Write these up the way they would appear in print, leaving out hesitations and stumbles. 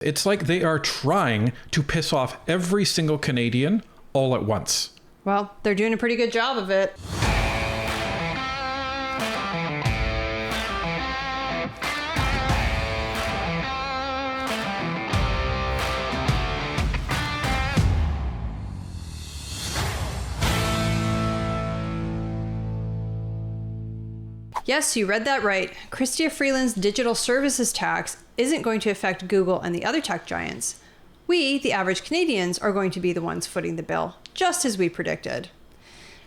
It's like they are trying to piss off every single Canadian all at once. Well, they're doing a pretty good job of it. Yes, you read that right. Chrystia Freeland's digital services tax isn't going to affect Google and the other tech giants. We, the average Canadians, are going to be the ones footing the bill, just as we predicted.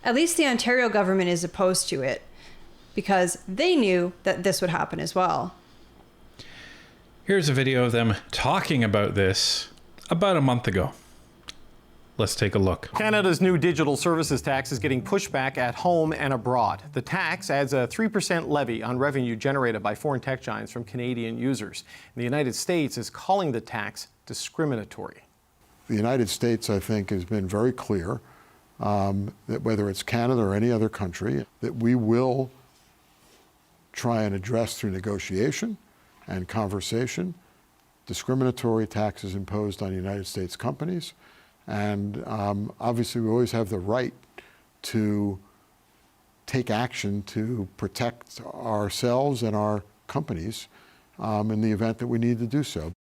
At least the Ontario government is opposed to it, because they knew that this would happen as well. Here's a video of them talking about this about a month ago. Let's take a look. Canada's new digital services tax is getting pushback at home and abroad. The tax adds a 3% levy on revenue generated by foreign tech giants from Canadian users. The United States is calling the tax discriminatory. The United States, I think, has been very clear that whether it's Canada or any other country, that we will try and address through negotiation and conversation discriminatory taxes imposed on United States companies. And obviously, we always have the right to take action to protect ourselves and our companies in the event that we need to do so.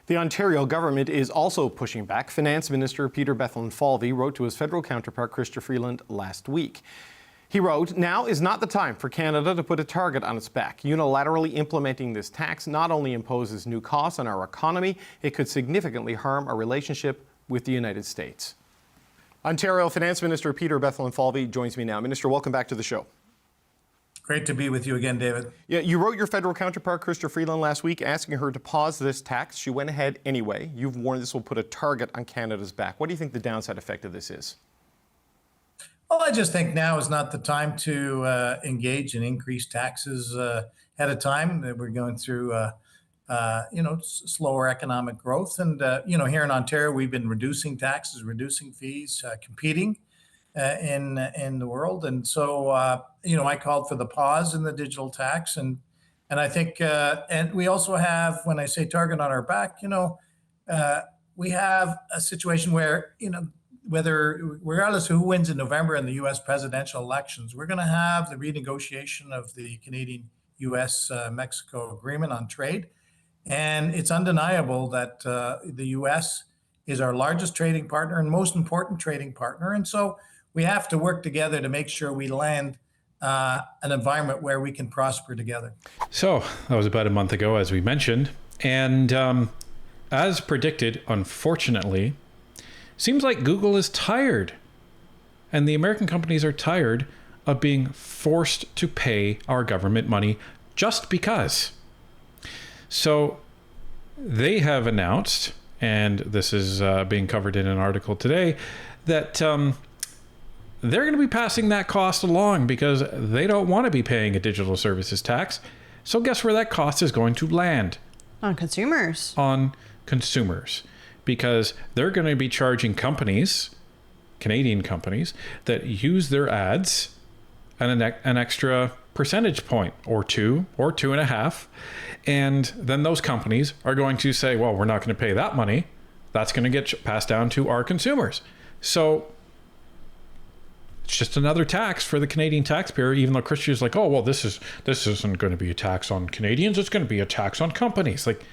The Ontario government is also pushing back. Finance Minister Peter Bethlenfalvy wrote to his federal counterpart Chrystia Freeland last week. He wrote, "Now is not the time for Canada to put a target on its back. Unilaterally implementing this tax not only imposes new costs on our economy, it could significantly harm our relationship with the United States." Ontario Finance Minister Peter Bethlenfalvy joins me now. Minister, welcome back to the show. Great to be with you again, David. Yeah, you wrote your federal counterpart Chrystia Freeland last week asking her to pause this tax. She went ahead anyway. You've warned this will put a target on Canada's back. What do you think the downside effect of this is? Well, I just think now is not the time to engage in increased taxes at a time that we're going through slower economic growth. And, here in Ontario, we've been reducing taxes, reducing fees, competing in the world. And so, I called for the pause in the digital tax. And I think, and we also have, when I say target on our back, we have a situation where, regardless of who wins in November in the U.S. presidential elections, we're going to have the renegotiation of the Canadian-U.S.-Mexico agreement on trade. And it's undeniable that the U.S. is our largest trading partner and most important trading partner. And so we have to work together to make sure we land an environment where we can prosper together. So that was about a month ago, as we mentioned. And as predicted, unfortunately, seems like Google is tired. And the American companies are tired of being forced to pay our government money just because. So they have announced, and this is being covered in an article today, that they're going to be passing that cost along because they don't want to be paying a digital services tax. So guess where that cost is going to land? On consumers. On consumers. Because they're going to be charging companies, Canadian companies, that use their ads an extra percentage point or 2.5. And then those companies are going to say, well, we're not going to pay that money. That's going to get passed down to our consumers. So it's just another tax for the Canadian taxpayer, even though Chrystia is like, oh, well, this isn't going to be a tax on Canadians. It's going to be a tax on companies. Like,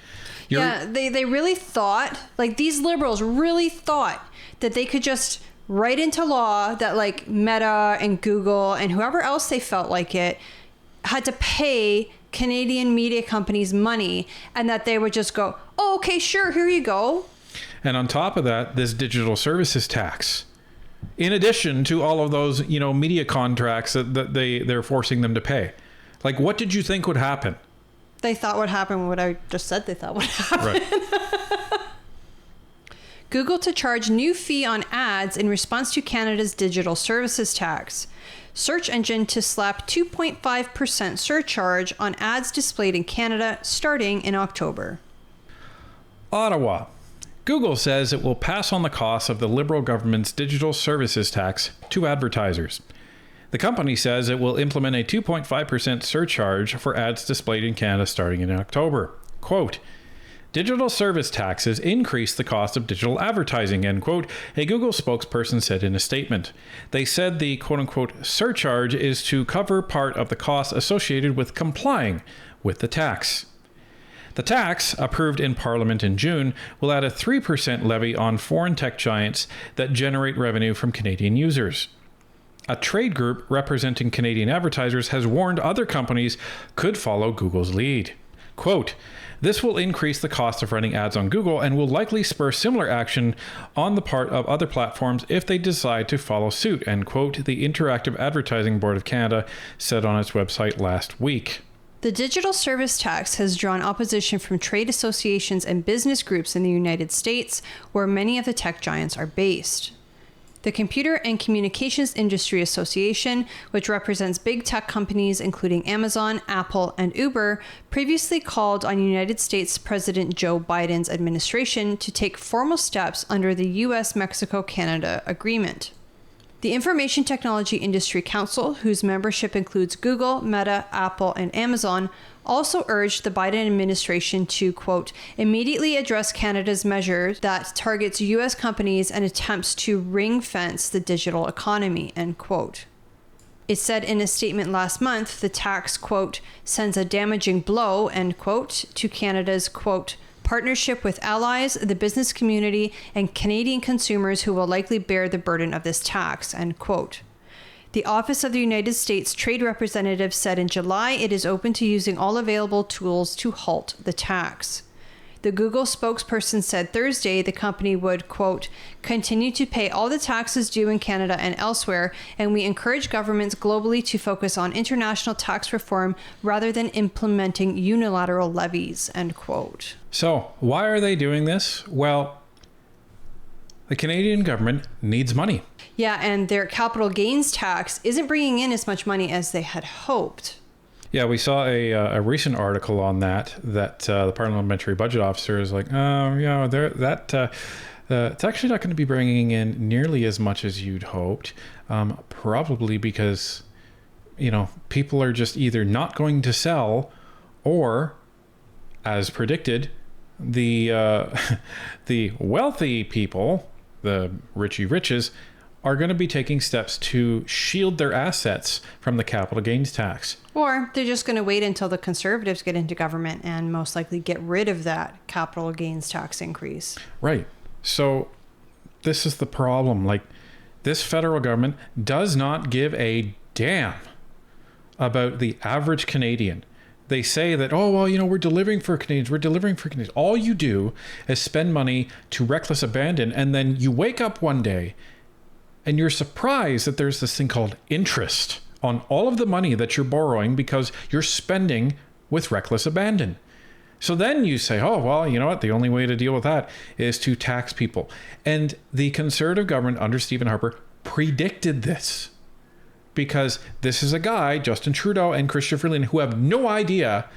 yeah, they really thought, like these liberals really thought that they could just write into law that like Meta and Google and whoever else they felt like it had to pay Canadian media companies money, and that they would just go, oh, okay, sure, here you go. And on top of that, this digital services tax, in addition to all of those, media contracts that they're forcing them to pay. Like, what did you think would happen? They thought would happen what I just said they thought would happen. Right. Google to charge new fee on ads in response to Canada's digital services tax. Search engine to slap 2.5% surcharge on ads displayed in Canada starting in October. Ottawa. Google says it will pass on the cost of the Liberal government's digital services tax to advertisers. The company says it will implement a 2.5% surcharge for ads displayed in Canada starting in October. Quote, Digital service taxes increase the cost of digital advertising, end quote, a Google spokesperson said in a statement. They said the quote-unquote surcharge is to cover part of the costs associated with complying with the tax. The tax, approved in Parliament in June, will add a 3% levy on foreign tech giants that generate revenue from Canadian users. A trade group representing Canadian advertisers has warned other companies could follow Google's lead. Quote, this will increase the cost of running ads on Google and will likely spur similar action on the part of other platforms if they decide to follow suit, end quote, the Interactive Advertising Board of Canada said on its website last week. The digital service tax has drawn opposition from trade associations and business groups in the United States, where many of the tech giants are based. The Computer and Communications Industry Association, which represents big tech companies including Amazon, Apple, and Uber, previously called on United States President Joe Biden's administration to take formal steps under the U.S.-Mexico-Canada agreement. The Information Technology Industry Council, whose membership includes Google, Meta, Apple, and Amazon, also urged the Biden administration to, quote, immediately address Canada's measure that targets U.S. companies and attempts to ring-fence the digital economy, end quote. It said in a statement last month, the tax, quote, sends a damaging blow, end quote, to Canada's, quote, partnership with allies, the business community, and Canadian consumers who will likely bear the burden of this tax, end quote. The Office of the United States Trade Representative said in July it is open to using all available tools to halt the tax. The Google spokesperson said Thursday the company would, quote, continue to pay all the taxes due in Canada and elsewhere, and we encourage governments globally to focus on international tax reform rather than implementing unilateral levies, end quote. So, why are they doing this? Well, the Canadian government needs money. Yeah, and their capital gains tax isn't bringing in as much money as they had hoped. Yeah, we saw a recent article on that the parliamentary budget officer is like, it's actually not going to be bringing in nearly as much as you'd hoped, probably because, people are just either not going to sell or, as predicted, the wealthy people, the richy riches, are going to be taking steps to shield their assets from the capital gains tax. Or they're just going to wait until the Conservatives get into government and most likely get rid of that capital gains tax increase. Right. So this is the problem. Like, this federal government does not give a damn about the average Canadian. They say that, we're delivering for Canadians. All you do is spend money to reckless abandon, and then you wake up one day and you're surprised that there's this thing called interest on all of the money that you're borrowing because you're spending with reckless abandon. So then you say, you know what? The only way to deal with that is to tax people. And the Conservative government under Stephen Harper predicted this because this is a guy, Justin Trudeau and Chrystia Freeland, who have no idea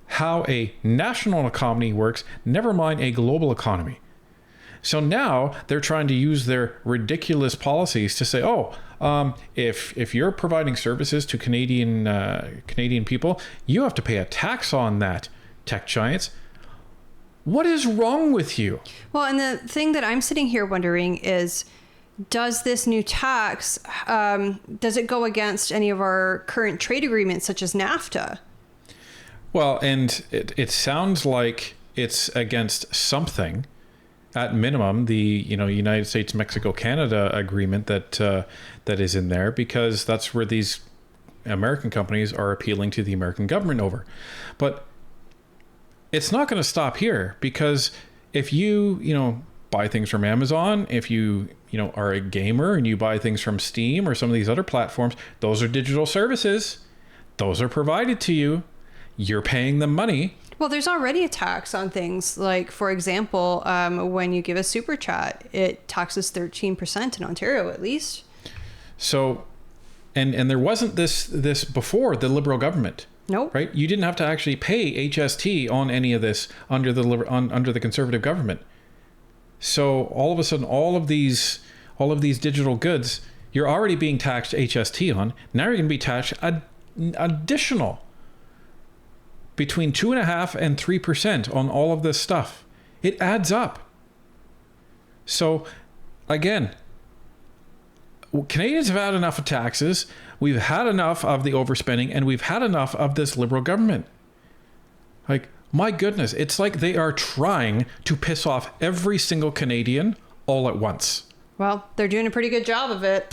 how a national economy works, never mind a global economy. So now they're trying to use their ridiculous policies to say, if you're providing services to Canadian people, you have to pay a tax on that, tech giants. What is wrong with you? Well, and the thing that I'm sitting here wondering is, does this new tax, does it go against any of our current trade agreements, such as NAFTA? Well, and it sounds like it's against something. At minimum, the United States Mexico Canada agreement that is in there, because that's where these American companies are appealing to the American government over. But it's not going to stop here, because if you buy things from Amazon, if you are a gamer and you buy things from Steam or some of these other platforms, those are digital services. Those are provided to you. You're paying them money. Well, there's already a tax on things like, for example, when you give a super chat, it taxes 13% in Ontario, at least. So, and there wasn't this before the Liberal government. Nope. Right? You didn't have to actually pay HST on any of this under the Conservative government. So all of a sudden, all of these digital goods, you're already being taxed HST on. Now you're going to be taxed additional between 2.5% and 3% on all of this stuff. It adds up. So, again, Canadians have had enough of taxes. We've had enough of the overspending, and we've had enough of this Liberal government. Like, my goodness, it's like they are trying to piss off every single Canadian all at once. Well, they're doing a pretty good job of it.